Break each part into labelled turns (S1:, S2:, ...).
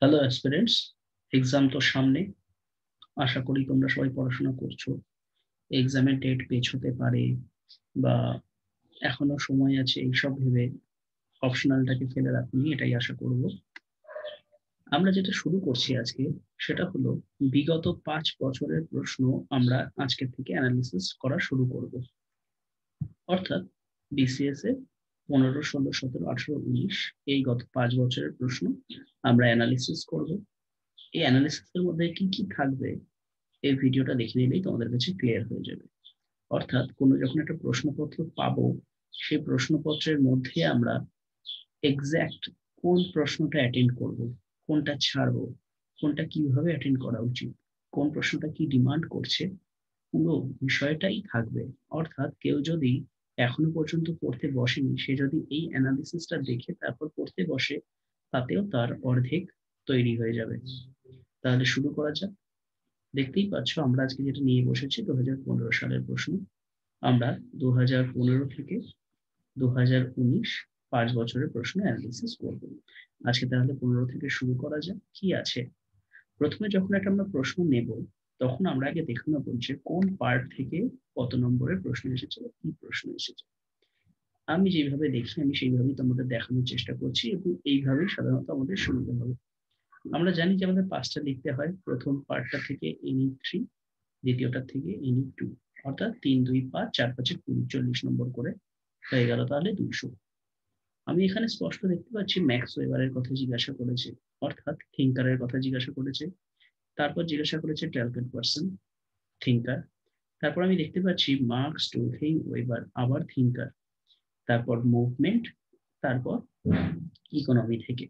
S1: Hello aspirants, exam তো সামনে। আশা করি তোমরা সবাই পড়াশোনা করছো। এক্সামের ডেট পেছোতে পারে বা এখনো সময় আছে, এইসব ভেবে অপশনালটাকে ফেলে রাখুনি, এটাই আশা করব। আমরা যেটা শুরু করছি আজকে সেটা হলো বিগত 5 বছরের প্রশ্ন। আমরা আজকে থেকে অ্যানালিসিস করা শুরু করব। অর্থাৎ বিসিএস এ 15, 16, 17, 18, 19 এই গত 5 বছরের প্রশ্ন আমরা অ্যানালিসিস করব। এই অ্যানালিসিসের মধ্যে কি কি থাকবে এই ভিডিওটা দেখে নিলেই তোমাদের কাছে ক্লিয়ার হয়ে যাবে। অর্থাৎ কোনো যখন একটা প্রশ্নপত্র পাবো, সেই প্রশ্নপত্রের মধ্যে আমরা এক্সাক্ট কোন প্রশ্নটা অ্যাটেন্ড করব, কোনটা ছাড়বো, কোনটা কিভাবে অ্যাটেন্ড করা উচিত, কোন প্রশ্নটা কি ডিমান্ড করছে, পুরো বিষয়টাই থাকবে। অর্থাৎ কেউ যদি এখনো পর্যন্ত পড়তে বসেনি, সে যদি এই অ্যানালিসিসটা দেখে তারপর পড়তে বসে, তাতেও তার অর্ধেক তৈরি হয়ে যাবে। তাহলে শুরু করা যাক। দেখতেই পাচ্ছ আমরা আজকে যেটা নিয়ে বসেছি 2015 সালের প্রশ্ন। আমরা 2015 থেকে 2019 5 বছরের প্রশ্ন অ্যানালিসিস করব। আজকে তাহলে 15 থেকে শুরু করা যাক। কি আছে, প্রথমে যখন একটা আমরা প্রশ্ন নেব, তখন আমরা আগে দেখে নেবো যে কোন পার্ট থেকে কত নম্বরের প্রশ্ন এসেছে, কি প্রশ্ন এসেছে। আমি যেভাবে দেখি আমি সেইভাবেই তোমাদের দেখানোর চেষ্টা করছি এবং এইভাবেই সাধারণত আমাদের সুবিধা হবে। আমরা জানি যে আমাদের 5টা লিখতে হয়। প্রথম পার্টটা থেকে NE3, দ্বিতীয়টা থেকে NE2, অর্থাৎ 3, 2, 5, 4, 5, 20, 40 নম্বর করে হয়ে গেল তাহলে 200। আমি এখানে স্পষ্ট দেখতে পাচ্ছি ম্যাক্স ওয়েবারের কথা জিজ্ঞাসা করেছে, অর্থাৎ থিঙ্কারের কথা জিজ্ঞাসা করেছে। তারপর জিজ্ঞাসা করেছে ট্যালেন্টেড পারসন, থিঙ্কার। তারপর আমি দেখতে পাচ্ছি মার্কস, টুলহেইম, ওয়েবার, আবার থিঙ্কার, তারপর মুভমেন্ট, তারপর ইকোনমি থেকে।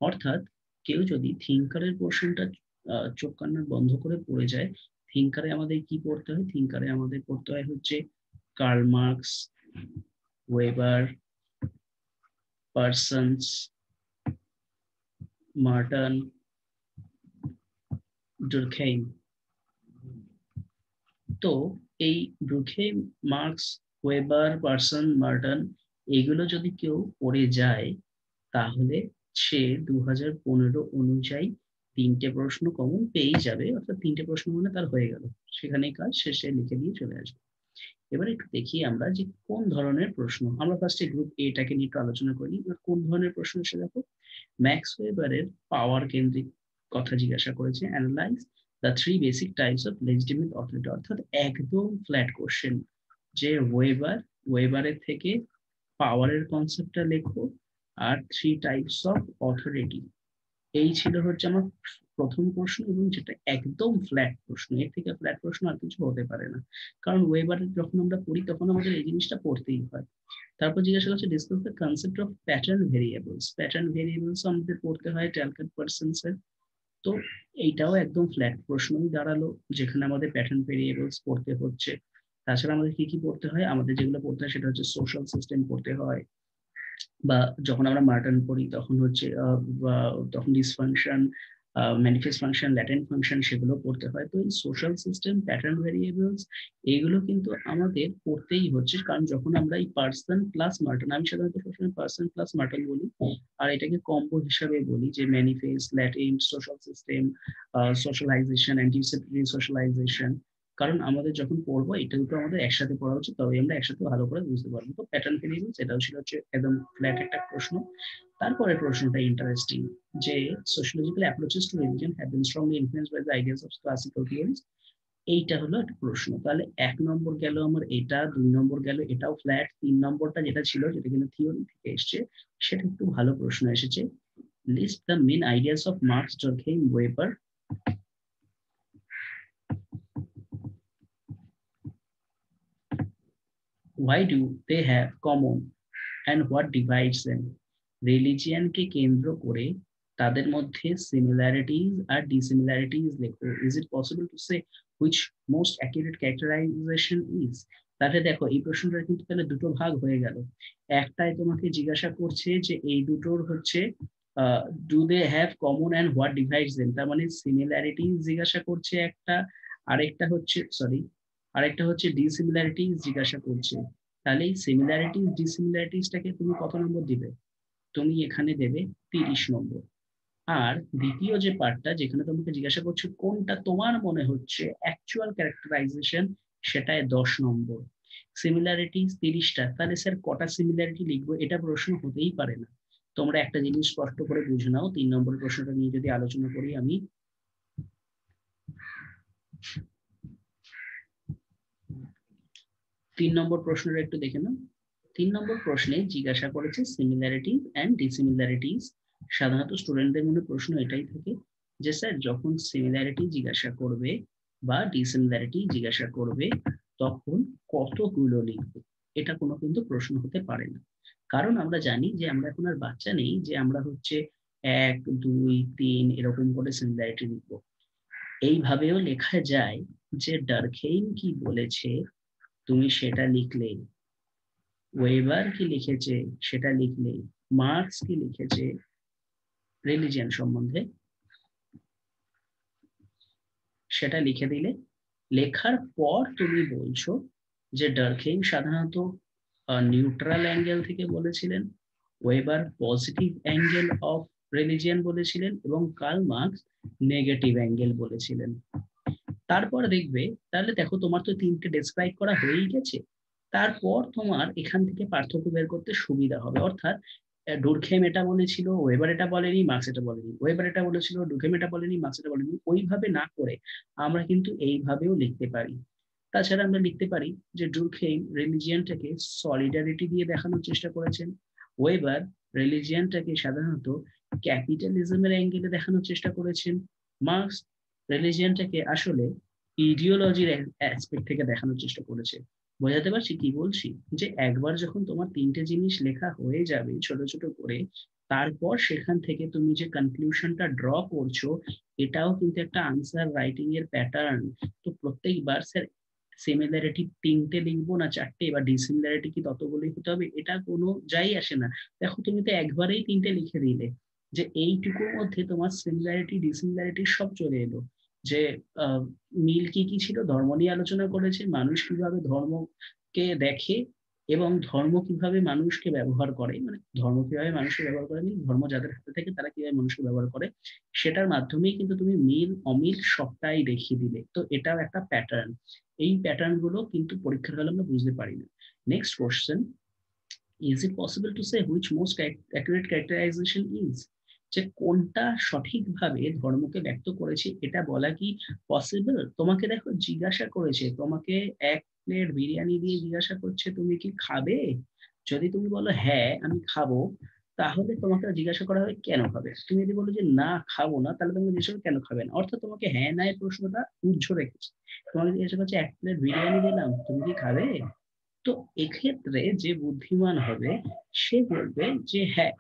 S1: অর্থাৎ কেউ যদি থিঙ্কারের পোর্শনটা চোখ কান্না বন্ধ করে পড়ে যায়, থিঙ্কারে আমাদের কি পড়তে হয়? থিঙ্কারে আমাদের পড়তে হয় হচ্ছে Karl Marx, Weber, Parsons, Merton, Durkheim. তো এই Durkheim, Marx, Weber, Parsons, Merton এগুলো যদি কেউ পড়ে যায়, তাহলে সে 2015 অনুযায়ী 3টে প্রশ্ন কমন পেয়েই যাবে। অর্থাৎ 3টে প্রশ্ন মানে তার হয়ে গেল, সেখানেই কাজ শেষে লিখে দিয়ে চলে আসবে। এবার একটু দেখি আমরা যে কোন ধরনের প্রশ্ন। আমরা ফার্স্টে গ্রুপ এটাকে নিয়ে একটু আলোচনা করি। এবার কোন ধরনের প্রশ্ন এসে দেখো, ম্যাক্স ওয়েবারের পাওয়ার কেন্দ্রিক কথা জিজ্ঞাসা করেছে। Analyse the three basic types of legitimate authority, অর্থাৎ একদম ফ্ল্যাট কোশ্চেন যে ওয়েবারের থেকে পাওয়ারের কনসেপ্টটা লেখো, আর থ্রি টাইপস অফ অথরিটি। এই ছিল হচ্ছে আমার প্রথম প্রশ্ন, এবং যেটা একদম ফ্ল্যাট প্রশ্ন। এর থেকে ফ্ল্যাট প্রশ্ন আর কিছু হতে পারে না, কারণ ওয়েবারে যখন আমরা পড়ি তখন আমাদের এই জিনিসটা পড়তেই হয়। তারপর জিজ্ঞাসা করছে discuss the concept of pattern variables. Pattern variables আমাদের পড়তে হয় ট্যালেন্টেড পারসনস এর। তো এইটাও একদম ফ্ল্যাট প্রশ্নই দাঁড়ালো, যেখানে আমাদের প্যাটার্ন ভেরিয়েবলস পড়তে হচ্ছে। তাছাড়া আমাদের কি কি পড়তে হয়? আমাদের যেগুলো পড়তে হয় সেটা হচ্ছে সোশ্যাল সিস্টেম পড়তে হয়, বা যখন আমরা মার্টন পড়ি তখন হচ্ছে তখন dysfunction, manifest function, latent function সেগুলো পড়তে হয়। তো এই সোশ্যাল সিস্টেম, প্যাটার্ন ভেরিয়েবলস এইগুলো কিন্তু আমাদের পড়তেই হচ্ছে, কারণ যখন আমরা এই পার্সন প্লাস মার্টন, আমি সাধারণত সবসময় পার্সন প্লাস মার্টন বলি, আর এটাকে কম্বো হিসাবে বলি যে manifest, latent, social system, socialisation, anticipatory socialisation. কারণ আমাদের যখন পড়বো এটা দুটো আমাদের একসাথে পড়া উচিত, তবে আমরা একসাথে ভালো করে বুঝতে পারবো। তো প্যাটার্ন ভেরিয়েবলস এটাও ছিল হচ্ছে একদম ফ্ল্যাট একটা প্রশ্ন। তারপরে প্রশ্নটা ইন্টারেস্টিং, যে sociological approaches to religion have been strongly influenced by the ideas of classical theories. এইটা হলো একটা প্রশ্ন। তাহলে 1 নম্বর গেল আমার এটা, 2 নম্বর গেল এটাও ফ্ল্যাট, 3 নম্বরটা যেটা ছিল যেটা কিন্তু থিওরি থেকে এসছে, সেটা একটু ভালো প্রশ্ন এসেছে। List the main ideas of Marx, Durkheim, Weber. Why do they have common and what divides them? রিলিজিয়ানকে কেন্দ্র করে তাদের মধ্যে সিমিলারিটিজ আর ডিসিমিলারিটিজ লেখো। Is it possible to say which most accurate characterization is? তাহলে দেখো এই প্রশ্নটা কিন্তু তাহলে দুটো ভাগ হয়ে গেল। একটাই তোমাকে জিজ্ঞাসা করছে যে এই দুটোর হচ্ছে do they have common and what divides them, তার মানে সিমিলারিটিজ জিজ্ঞাসা করছে একটা, আরেকটা হচ্ছে সরি আরেকটা হচ্ছে ডিসিমিলারিটিজ জিজ্ঞাসা করছে। তাহলে এই সিমিলারিটিজ ডিসিমিলারিটিসটাকে তুমি কত নম্বর দিবে? তুমি এখানে দেবে 30 নম্বর। আর দ্বিতীয় যে পার্টটা যেখানে তোমাকে জিজ্ঞাসা করছে কোনটা তোমার মনে হচ্ছে অ্যাকচুয়াল ক্যারেক্টারাইজেশন, সেটায় 10 নম্বর। সিমিলারিটি 30টা, তাহলে স্যার কটা সিমিলারিটি লিখবো, এটা প্রশ্ন হতেই পারে না। তোমরা একটা জিনিস স্পষ্ট করে বুঝে নাও, 3 নম্বর প্রশ্নটা নিয়ে যদি আলোচনা করি আমি, 3 নম্বর প্রশ্নটা একটু দেখে নাও। 3 নম্বর প্রশ্নে জিজ্ঞাসা করেছে সিমিলারিটিজ অ্যান্ড ডিসিমিলারিটিজ। সাধারণত স্টুডেন্টদের মনে প্রশ্ন এটাই থাকে যে স্যার যখন সিমিলারিটি জিজ্ঞাসা করবে বা ডিসিমিলারিটি জিজ্ঞাসা করবে তখন কতগুলো লিখবে। এটা কোনো কিন্তু প্রশ্ন হতে পারে না, কারণ আমরা জানি যে আমরা এখন আর বাচ্চা নেই যে আমরা হচ্ছে 1, 2, 3 এরকম করে সিমিলারিটি লিখবো। এইভাবেও লেখা যায় যে ডারখেইম কি বলেছে তুমি সেটা লিখলে, ওয়েবার কি লিখেছে সেটা লিখলে, মার্কস কি লিখেছে রিলিজিয়ন সম্বন্ধে সেটা লিখে দিলে, লেখার পর তুমি বলছো যে ডারখেইম সাধারণত নিউট্রাল অ্যাঙ্গেল থেকে বলেছিলেন, weber positive angle of religion বলেছিলেন এবং কার্ল মার্কস নেগেটিভ অ্যাঙ্গেল বলেছিলেন। তারপর দেখবে, তাহলে দেখো তোমার তো 3টে ডেসক্রাইব করা হয়েই গেছে। তারপর তোমার এখান থেকে পার্থক্য বের করতে সুবিধা হবে, অর্থাৎ ডুরখেম এটা বলেছিল, ওয়েবার এটা বলেনি, মার্কস এটা বলেনি, ওয়েবার এটা বলেছিল, ডুরখেম এটা বলেনি, মার্কস এটা বলেনি, ওইভাবে না করে আমরা কিন্তু এইভাবেও লিখতে পারি। তাছাড়া আমরা লিখতে পারি যে ডুরখেম রিলিজিয়নটাকে সলিডারিটি দিয়ে দেখানোর চেষ্টা করেছেন, ওয়েবার রিলিজিয়নটাকে সাধারণত ক্যাপিটালিজমের অ্যাঙ্গেলে দেখানোর চেষ্টা করেছেন, মার্কস রিলিজিয়নটাকে আসলে ইডিওলজির অ্যাসপেক্ট থেকে দেখানোর চেষ্টা করেছে। বোঝাতে পারছি কি বলছি? যে একবার যখন তোমার 3টে জিনিস লেখা হয়ে যাবে ছোট ছোট করে, তারপর সেখান থেকে তুমি যে কনক্লুশনটা ড্র করছো, এটাও কিন্তু একটা আনসার রাইটিং এর প্যাটার্ন। তো প্রত্যেকবার স্যার সিমিলারিটি 3টে লিখবো না 4টে, বা ডিসিমিলারিটি কি ততগুলোই হতে হবে, এটা কোনো যাই আসে না। দেখো তুমি তো একবারেই 3টে লিখে দিলে, যে এইটুকুর মধ্যে তোমার সিমিলারিটি ডিসিমিলারিটি সব চলে এলো। যে মিল কি কি ছিল, ধর্ম নিয়ে আলোচনা করেছে, মানুষ কিভাবে ধর্মকে দেখে এবং ধর্ম কিভাবে মানুষকে ব্যবহার করে, মানে ধর্ম কিভাবে মানুষকে ব্যবহার করে, ধর্ম যাদের হাতে থাকে তারা কিভাবে মানুষকে ব্যবহার করে, সেটার মাধ্যমেই কিন্তু তুমি মিল অমিল সবটাই দেখিয়ে দিলে। তো এটাও একটা প্যাটার্ন। এই প্যাটার্ন গুলো কিন্তু পরীক্ষার হলে আমরা বুঝতে পারি না। Next question, is it possible to say which most accurate characterization is, যে কোনটা সঠিকভাবে ধর্মকে ব্যক্ত করেছে এটা বলা কি পসিবল? তোমাকে দেখো জিজ্ঞাসা করেছে, তোমাকে 1 প্লেট বিরিয়ানি দিয়ে জিজ্ঞাসা করছে তুমি কি খাবে। যদি তুমি বলো হ্যাঁ আমি খাবো, তাহলে তোমাকে জিজ্ঞাসা করা হবে কেন খাবে। তুমি যদি বলো যে না খাবো না, তাহলে তোমাকে জিজ্ঞাসা করবে কেন খাবে না, অর্থাৎ তোমাকে হ্যাঁ না এর প্রশ্নটা উজ্জ্ব রেখেছে। তোমাকে জিজ্ঞাসা করছে 1 প্লেট বিরিয়ানি দিলাম তুমি কি খাবে। তো এক্ষেত্রে যে বুদ্ধিমান হবে সে বলবে যে হ্যাঁ,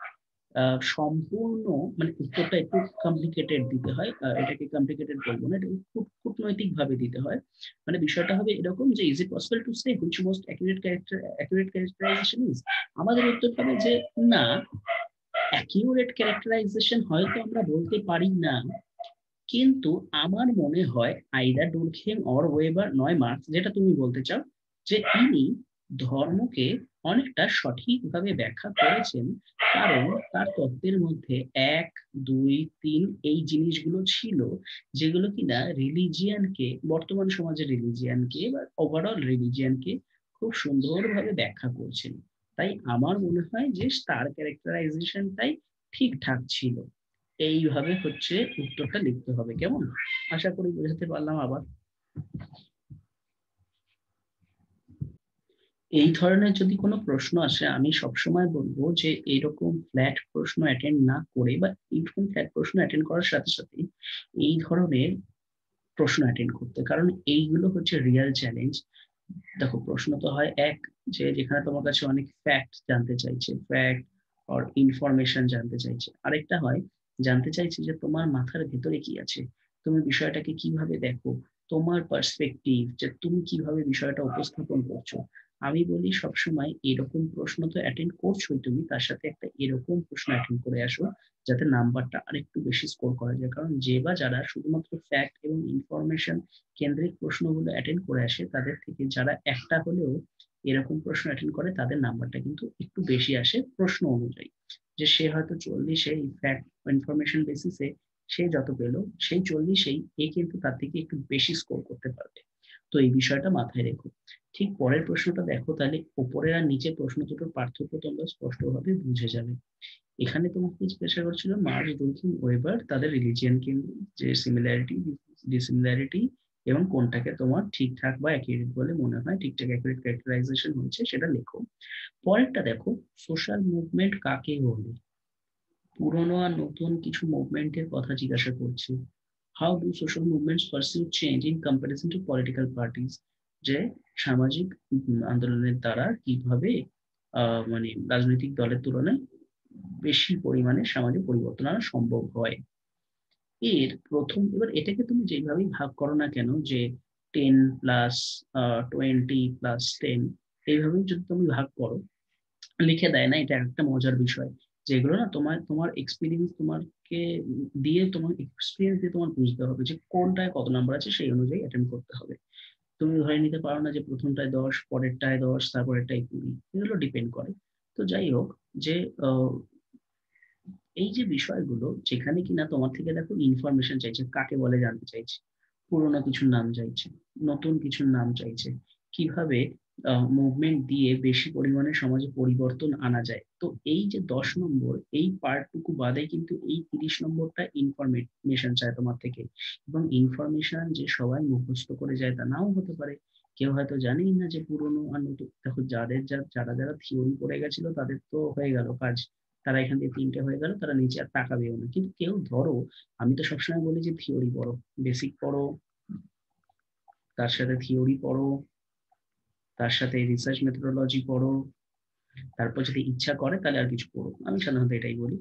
S1: সম্পূর্ণ মানে উত্তরটা একটু কমপ্লিকেটেড দিতে হয়, এটাকে কমপ্লিকেটেড বলবো না, এটা খুব কূটনৈতিক ভাবে দিতে হয়। মানে বিষয়টা হবে এরকম যে is it possible to say which most accurate characterization is. আমাদের উত্তর হবে যে না, অ্যাকিউরেট ক্যারেক্টারাইজেশন হয়তো আমরা বলতে পারি না, কিন্তু আমার মনে হয় আইদার ডুরখেম অর ওয়েবার নয় মার্কস, যেটা তুমি বলতে চাও, যে ইনি ধর্মকে অনেকটা সঠিকভাবে ব্যাখ্যা করেছেন, কারণ তার তত্ত্বের মধ্যে 1, 2, 3 এই জিনিসগুলো ছিল যেগুলো কিনা রিলিজিয়ানকে, বর্তমান সমাজের রিলিজিয়ানকে বা ওভারঅল রিলিজিয়ানকে খুব সুন্দরভাবে ব্যাখ্যা করছেন। তাই আমার মনে হয় যে তার ক্যারেক্টারাইজেশনটাই ঠিকঠাক ছিল। এইভাবে হচ্ছে উত্তরটা লিখতে হবে, কেমন? আশা করি বোঝাতে পারলাম। আবার এই ধরনের যদি কোনো প্রশ্ন আসে, আমি সবসময় বলবো যে এরকম ফ্ল্যাট প্রশ্ন অ্যাটেন্ড না করে, বা এরকম ফ্ল্যাট প্রশ্ন অ্যাটেন্ড করার সাথে সাথে এই ধরনের প্রশ্ন অ্যাটেন্ড করতে, কারণ এইগুলো হচ্ছে রিয়েল চ্যালেঞ্জ। দেখো প্রশ্ন তো হয় এক, যে যেখানে তোমার কাছে অনেক ফ্যাক্ট জানতে চাইছে, ফ্যাক্ট অর ইনফরমেশন জানতে চাইছে। আরেকটা হয় জানতে চাইছে যে তোমার মাথার ভেতরে কি আছে, তুমি বিষয়টাকে কিভাবে দেখো, তোমার পার্সপেক্টিভ, যে তুমি কিভাবে বিষয়টা উপস্থাপন করছো। আমি বলি সবসময় এরকম প্রশ্ন তো অ্যাটেন্ড করছোই তুমি, তার সাথে একটা এরকম প্রশ্ন অ্যাটেন্ড করে আসো, যাতে নাম্বারটা আরেকটু বেশি স্কোর করা যায়। কারণ যে বা যারা শুধুমাত্র ফ্যাক্ট এবং ইনফরমেশন কেন্দ্রিক প্রশ্নগুলো অ্যাটেন্ড করে আসে, তাদের থেকে যারা একটা হলেও এরকম প্রশ্ন অ্যাটেন্ড করে, তাদের নাম্বারটা কিন্তু একটু বেশি আসে প্রশ্ন অনুযায়ী। যে সে হয়তো 40-এ ফ্যাক্ট ইনফরমেশন বেসিসে সে যত পেলো সেই 40-এই এ কিন্তু তার থেকে একটু বেশি স্কোর করতে পারবে। তো এই বিষয়টা মাথায় রেখো। ঠিক পরের প্রশ্নটা দেখো, তাহলে উপরের আর নিচের প্রশ্ন দুটোর পার্থক্য তোমরা স্পষ্টভাবে বুঝে যাবে। এখানে তোমাকে জিজ্ঞাসা করছিল মার্স, ডুলকিন, ওয়েবার তাদের রিলিজিয়ন যে সিমিলারিটি ডিসিমিলারিটি এবং কোনটাকে তোমার ঠিকঠাক বা অ্যাকুরেট বলে মনে হয়, ঠিকঠাক অ্যাকুরেট ক্যারেক্টারাইজেশন হচ্ছে সেটা লেখো। পরেরটা দেখো, সোশ্যাল মুভমেন্ট কাকে বলে? পুরনো আর নতুন কিছু মুভমেন্টের কথা জিজ্ঞাসা করছে। How do social movements pursue change in comparison two political parties? যে সামাজিক আন্দোলনের দ্বারা কিভাবে মানে রাজনৈতিক দলের তুলনায় বেশি পরিমাণে সমাজে পরিবর্তন আনা সম্ভব হয়। এর প্রথম, এবার এটাকে তুমি যেভাবেই ভাগ করো না কেন, যে 10 প্লাস 20 প্লাস 10, এইভাবেই যদি তুমি ভাগ করো, লিখে দেয় না, এটা একটা মজার বিষয়। যেগুলো না তোমার তোমার এক্সপিরিয়েন্স তোমাকে দিয়ে, তোমার এক্সপিরিয়েন্স দিয়ে তোমার বুঝতে হবে যে কোনটায় কত নাম্বার আছে, সেই অনুযায়ী অ্যাটেন্ড করতে হবে। তুমি ধরে নিতে পারো না যে প্রথমটায় 10, পরেরটায় 10, তারপরেরটায় 20, এগুলো ডিপেন্ড করে। তো যাই হোক, যে আহ, এই যে বিষয়গুলো যেখানে কিনা তোমার থেকে দেখো ইনফরমেশন চাইছে, কাকে বলে জানতে চাইছে, পুরোনো কিছুর নাম চাইছে, নতুন কিছুর নাম চাইছে, কিভাবে মুভমেন্ট দিয়ে বেশি পরিমাণে সমাজে পরিবর্তন আনা যায়। তো এই যে 10 নম্বর, এই পার্টটুকু বাদে কিন্তু এই 30 নম্বরটা ইনফরমেশন চায় তোমার থেকে। এবং ইনফরমেশন যে সবাই মুখস্থ করে যায় তা নাও হতে পারে। কেউ হয়তো জানেই না যে পুরোনো আর নতুন। দেখো, যারা যারা থিওরি পড়ে গেছিল তাদের তো হয়ে গেল কাজ, তারা এখান থেকে 3টে হয়ে গেল, তারা নিচে আর তাকাবেও না। কিন্তু কেউ ধরো, আমি তো সবসময় বলি যে থিওরি পড়ো, বেসিক পড়ো, তার সাথে থিওরি পড়ো, তার সাথে রিসার্চ মেথোডোলজি পড়ো, তারপর যদি ইচ্ছা করে তাহলে আর কিছু পড়ো। আমি সাধারণত এটাই বলি,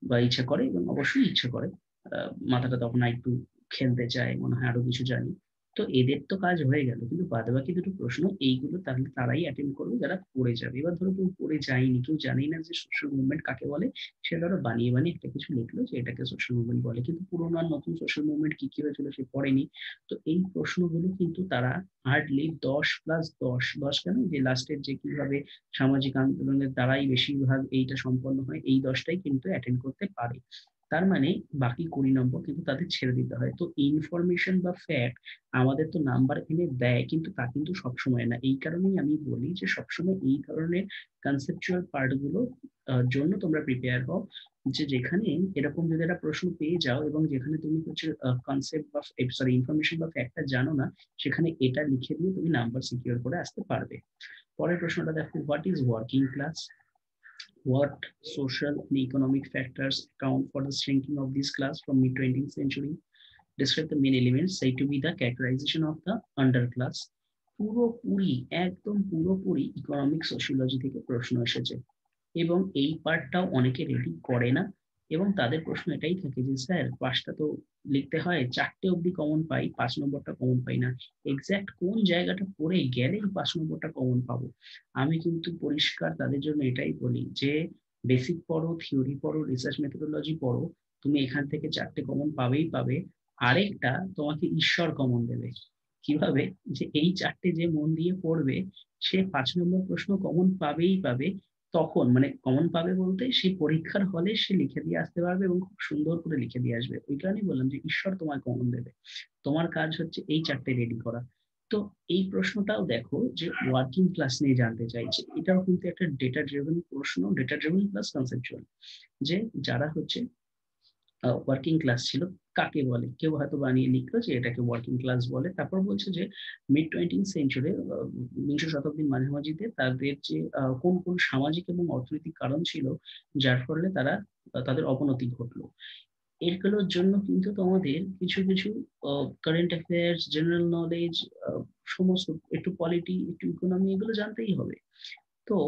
S1: বা ইচ্ছা করে, এবং অবশ্যই ইচ্ছা করে, মাথাটা তখন একটু খেলতে চায়, মনে হয় আরো কিছু জানি। তো এদের তো কাজ হয়ে গেল, কিন্তু বাদে বাকি দুটো প্রশ্ন এইগুলো তাহলে তারাই অ্যাটেন্ড করবে যারা পড়ে যাবে। এবার ধরো কেউ পড়ে যায়নি, কেউ জানেই না যে সোশ্যাল মুভমেন্ট কাকে বলে, সে ধরো বানিয়ে বানিয়ে একটা কিছু লিখলো যে এটাকে সোশ্যাল মুভমেন্ট বলে, কিন্তু পুরোনো আর নতুন সোশ্যাল মুভমেন্ট কি কি হয়েছিল সে পড়েনি। তো এই প্রশ্নগুলো কিন্তু তারা হার্ডলি 10+10, 10 কেন, যে লাস্টের যে কিভাবে সামাজিক আন্দোলনের দ্বারাই বেশিরভাগ এইটা সম্পন্ন হয়, এই 10টাই কিন্তু অ্যাটেন্ড করতে পারে। তার মানে বাকি 20 নম্বর কিন্তু তাদের ছেড়ে দিতে হয়। তো ইনফরমেশন বা ফ্যাক্ট আমাদের তো নাম্বার এনে দেয়, কিন্তু তা কিন্তু সবসময় না। এই কারণেই আমি বলি যে সবসময় এই ধরনের কনসেপচুয়াল পার্ট গুলো জন্য তোমরা প্রিপেয়ার হও, যে যেখানে এরকম যদি একটা প্রশ্ন পেয়ে যাও এবং যেখানে তুমি হচ্ছে কনসেপ্ট বা ইনফরমেশন বা ফ্যাক্টটা জানো না, সেখানে এটা লিখে দিয়ে তুমি নাম্বার সিকিউর করে আসতে পারবে। পরের প্রশ্নটা দেখো, what is working class? What social and economic factors account for the shrinking of this class from mid-20th century? Describe the main elements said to be the characterization of the underclass. পুরোপুরি, একদম পুরোপুরি economic sociology থেকে প্রশ্ন এসেছে, এবং এই পার্টটাও অনেকে ready করে না। এবং তাদের প্রশ্ন এটাই থাকে যে স্যার, পাঁচটা তো লিখতে হয়, 4টে অব্দি কমন পাই, 5 নম্বরটা কমন পাই না। এক্স্যাক্ট কোন জায়গাটা পড়ে গেলেই 5 নম্বরটা কমন পাবো? আমি কিন্তু পরিষ্কার তাদের জন্য এটাই বলি যে বেসিক পড়ো, থিওরি পড়ো, রিসার্চ মেথোডোলজি পড়ো, তুমি এখান থেকে 4টে কমন পাবেই পাবে। আরেকটা তোমাকে ঈশ্বর কমন দেবে। কিভাবে? যে এই 4টে যে মন দিয়ে পড়বে, সে 5 নম্বর প্রশ্ন কমন পাবেই পাবে। তখন মানে কমন পাবে বলতে সেই পরীক্ষার হলে সে লিখে দিয়ে আসতে পারবে এবং খুব সুন্দর করে লিখে দিয়ে আসবে। ওই কারণেই বললাম যে ঈশ্বর তোমায় কমন দেবে, তোমার কাজ হচ্ছে এই 4টে রেডি করা। তো এই প্রশ্নটাও দেখো যে ওয়ার্কিং ক্লাস নিয়ে জানতে চাইছে, এটাও কিন্তু একটা ডেটা ড্রিভেন প্রশ্ন, ডেটা ড্রিভেন প্লাস কনসেপচুয়াল। যে যারা হচ্ছে ওয়ার্কিং ক্লাস ছিল কাকে বলে, কেউ হয়তো বানিয়ে লিখলো যে এটাকে ওয়ার্কিং ক্লাস বলে। তারপর বলছে যে মিড-20th সেঞ্চুরি, বিংশ শতাব্দীর মাঝামাঝিতে তাদের যে কোন কোন সামাজিক এবং অর্থনৈতিক কারণ ছিল যার ফলে তারা তাদের অবনতি ঘটলো। এগুলোর জন্য কিন্তু তোমাদের কিছু কিছু কারেন্ট অ্যাফেয়ার্স, জেনারেল নলেজ, সমস্ত, একটু পলিটি, একটু ইকোনমি, এগুলো জানতেই হবে। তো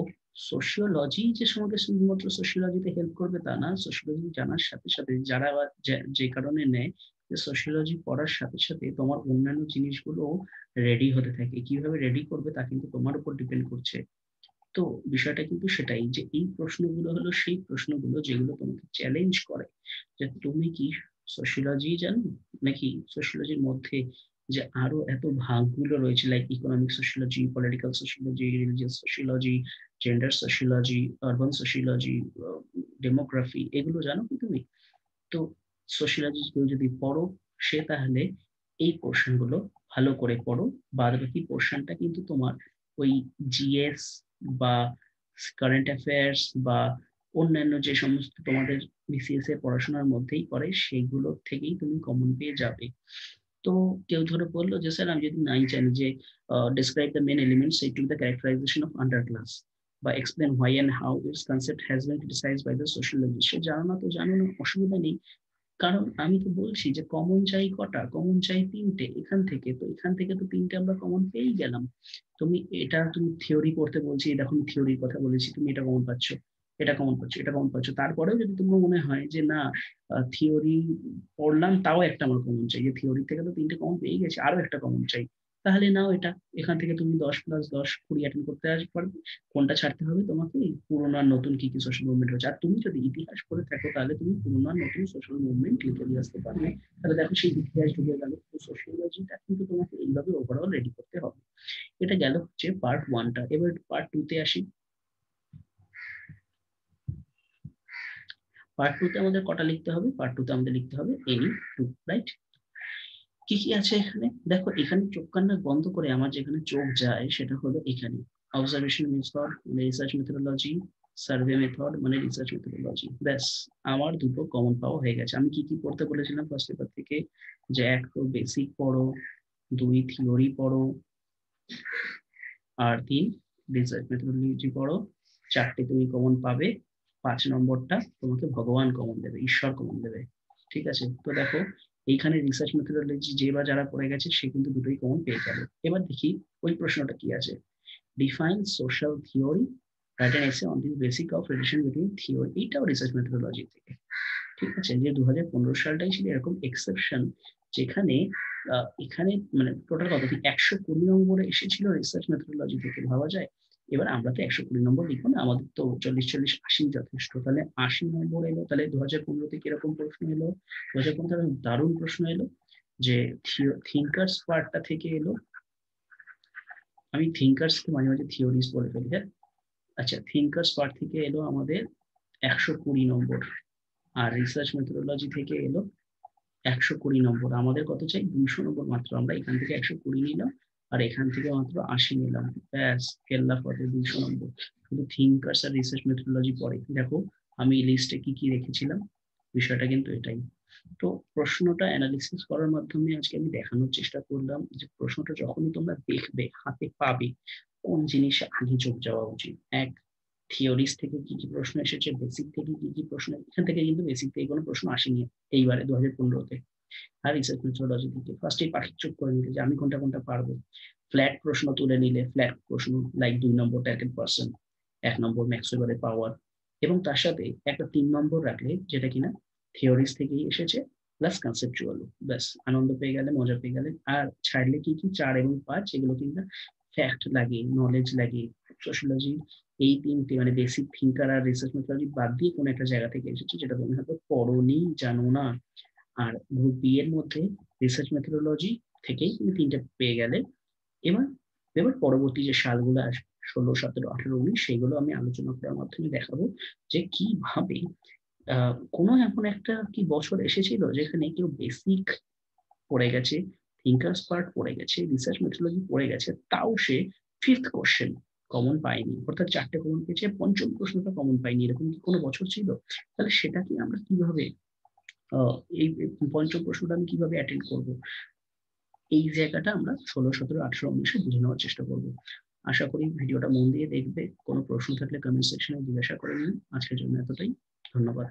S1: সোশিওলজি যে তোমাকে শুধুমাত্র সোশিওলজিতে হেল্প করবে তা না, সোশিওলজি জানার সাথে সাথে যারা যে কারণে নেয়, যে সোশিওলজি পড়ার সাথে সাথে তোমার অন্যান্য জিনিসগুলো রেডি হতে থাকে। কিভাবে রেডি করবে তা কিন্তু তোমার উপর ডিপেন্ড করছে। তো বিষয়টা কিন্তু সেটাই, যে এই প্রশ্নগুলো হলো সেই প্রশ্নগুলো যেগুলো তোমাকে চ্যালেঞ্জ করে, যে তুমি কি সোশিওলজি জানো, নাকি সোশিওলজির মধ্যে যে আরো এত ভাগগুলো রয়েছে, like economic sociology, political sociology, religious sociology, gender sociology, urban sociology, demography, এগুলো জানো কি তুমি? তো সোশিওলজি কেউ যদি পড়ো, সে তাহলে এই পোর্শন গুলো ভালো করে পড়ো। বাদ বাকি পোর্শনটা কিন্তু তোমার ওই জিএস বা কারেন্ট অ্যাফেয়ার্স বা অন্যান্য যে সমস্ত তোমাদের বিসিএস এর পড়াশোনার মধ্যেই পড়ে, সেগুলো থেকেই তুমি কমন পেয়ে যাবে। তো কেউ ধরে বললো যে স্যার আমি যদি নাই জানি যে describe the main elements to the characterization of underclass বা explain why and how its concept has been criticized by the sociology, সে জানো না তো জানো না, অসুবিধা নেই। কারণ আমি তো বলছি যে কমন চাই কটা, কমন চাই তিনটে এখান থেকে, তো এখান থেকে তো তিনটে আমরা কমন পেয়েই গেলাম। তুমি থিওরি পড়তে বলছি, দেখো আমি থিওরির কথা বলেছি, তুমি এটা কমন পাচ্ছ, এটা কমন পাচ্ছ, এটা কমন পাচ্ছ, তারপরেও যদি তোমার মনে হয় যে না থিওরি পড়লাম তাও একটা আমার কমন চাই, যে থিওরি থেকে তো তিনটে কমন পেয়ে গেছে, আরো একটা কমন চাই, তাহলে নাও এটা। এখান থেকে তুমি 10+10 20 অ্যাটেন্ড করতে পারবে। কোনটা ছাড়তে হবে তোমাকে? পুরোনো আর নতুন কি কি সোশ্যাল মুভমেন্ট হচ্ছে। আর তুমি যদি ইতিহাস পড়ে থাকো তাহলে তুমি পুরোনো আর নতুন সোশ্যাল মুভমেন্ট লিখে নিয়ে আসতে পারবে। তাহলে দেখো সেই ইতিহাস ঢুকে গেল। সোশিয়োলজিটা কিন্তু তোমাকে এইভাবে ওভারঅল রেডি করতে হবে। এটা গেল হচ্ছে পার্ট ওয়ানটা। এবার পার্ট টু তে আসি। পার্ট টু তে আমাদের কটা লিখতে হবে? পার্ট টু তে আমাদের লিখতে হবে এনি টু, রাইট? কি কি আছে এখানে দেখো, এখানে চোখ কান নাক বন্ধ করে আমার যেখানে চোখ যায় সেটা হলো এখানে অবজারভেশন মেথড মানে রিসার্চ মেথোডোলজি, সার্ভে মেথড মানে রিসার্চ মেথোডোলজি। ব্যাস, আমার দুটো কমন পাওয়া হয়ে গেছে। আমি কি কি পড়তে বলেছিলাম ফার্স্ট পেপার থেকে? যে এক তো বেসিক পড়ো, দুই থিওরি পড়ো, আর তিন রিসার্চ মেথোডোলজি পড়ো। চারটে তুমি কমন পাবে, 5 নম্বরটা তোমাকে ভগবান কমন দেবে, ঈশ্বর কমন দেবে। ঠিক আছে, তো দেখো এইখানে রিসার্চ মেথোডোলজি যে বা যারা পড়ে গেছে সে কিন্তু দুটোই কমন পেয়ে গেল। এবার দেখি ওই প্রশ্নটা কি আছে। Define social theory, write an essay on the basic of relation between theory. এইটাও রিসার্চ মেথোডোলজি থেকে। ঠিক আছে, যে 2015 সালটাই ছিল এরকম এক্সেপশন, যেখানে এখানে মানে টোটাল কত 120 নম্বরে এসেছিল রিসার্চ মেথোডোলজি থেকে, ভাবা যায়। এবার আমরা তো 120 নম্বর লিখবো না, আমাদের তো 40 40 80 যথেষ্ট। তাহলে 80 নম্বর এলো। তাহলে 2015 থেকে এরকম প্রশ্ন এলো, 2015 দারুণ প্রশ্ন এলো যে থিঙ্কার্স পার্টটা থেকে এলো। আমি থিঙ্কার্স কে মাঝে মাঝে থিওরিজ বলে ফেলি, হ্যাঁ। আচ্ছা, থিঙ্কার্স পার্ট থেকে এলো আমাদের 120 নম্বর, আর রিসার্চ মেথোডোলজি থেকে এলো 120 নম্বর। আমাদের কত চাই? 200 নম্বর মাত্র। আমরা এখান থেকে 120 নিলাম, আর এখান থেকে মাত্র 80 নিলাম। ব্যাস, কেল্লা ফতে 200 নম্বর। শুধু থিঙ্কার্স আর রিসার্চ মেথোডোলজি পড়ে। দেখো আমি লিস্টে কি কি রেখেছিলাম, বিষয়টা কিন্তু এটাই। তো প্রশ্নটা অ্যানালিসিস করার মাধ্যমে আজকে আমি দেখানোর চেষ্টা করলাম যে প্রশ্নটা যখনই তোমরা দেখবে, হাতে পাবে, কোন জিনিসে আগে চোখ যাওয়া উচিত। এক, থিওরিজ থেকে কি কি প্রশ্ন এসেছে, বেসিক থেকে কি কি প্রশ্ন, এখান থেকে কিন্তু বেসিক থেকে কোনো প্রশ্ন আসেনি এইবারে 2015-তে। আর রিসার্চ মেথোডোলজি থেকে ফার্স্টেই পাখি চুপ করে নিলে যে আমি কোনটা কোনটা পারবো। ফ্ল্যাট প্রশ্ন তুলে নিলে, ফ্ল্যাট প্রশ্ন লাইক 2 নম্বর টার্গেট পার্সন, 1 নম্বর ম্যাক্সওয়েলের পাওয়ার, এবং তার সাথে একটা 3 নম্বর রাখলে যেটা কিনা থিওরিজ থেকেই এসেছে প্লাস কনসেপচুয়াল। ব্যাস, আনন্দ পেয়ে গেলে, মজা পেয়ে গেলে। আর ছাড়লে কি কি 4 এবং 5, এগুলো কিন্তু ফ্যাক্ট লাগে, নলেজ লাগে। সোশিয়োলজি এই তিনটে মানে বেসিক থিঙ্কার আর রিসার্চ মেথোডোলজি বাদ দিয়ে কোন একটা জায়গা থেকে এসেছে যেটা তুমি হয়তো পড়োনি, জানো না। আর গ্রুপ বি এর মধ্যে রিসার্চ মেথোডোলজি থেকেই তুমি তিনটে পেয়ে গেলে। এবার এবার পরবর্তী যে সালগুলো আসবে, 16 17 18 19, সেগুলো আমি আলোচনা করার মাধ্যমে দেখাবো যে কিভাবে কোনো এমন একটা কি বছর এসেছিল যেখানে কেউ বেসিক পড়ে গেছে, থিঙ্কার্স পার্ট পড়ে গেছে, রিসার্চ মেথোডোলজি পড়ে গেছে, তাও সে ফিফথ কোশ্চেন কমন পায়নি, অর্থাৎ 4টে কমন পেয়েছে, পঞ্চম প্রশ্নটা কমন পাইনি। এরকম কি কোনো বছর ছিল? তাহলে সেটাকে আমরা কিভাবে এই পঞ্চম প্রশ্নটা আমি কিভাবে অ্যাটেন্ড করবো, এই জায়গাটা আমরা 16 17 18 19-এ বুঝে নেওয়ার চেষ্টা করব। আশা করি ভিডিওটা মন দিয়ে দেখবে। কোনো প্রশ্ন থাকলে কমেন্ট সেকশনে জিজ্ঞাসা করে নিন। আজকের জন্য এতটাই। ধন্যবাদ।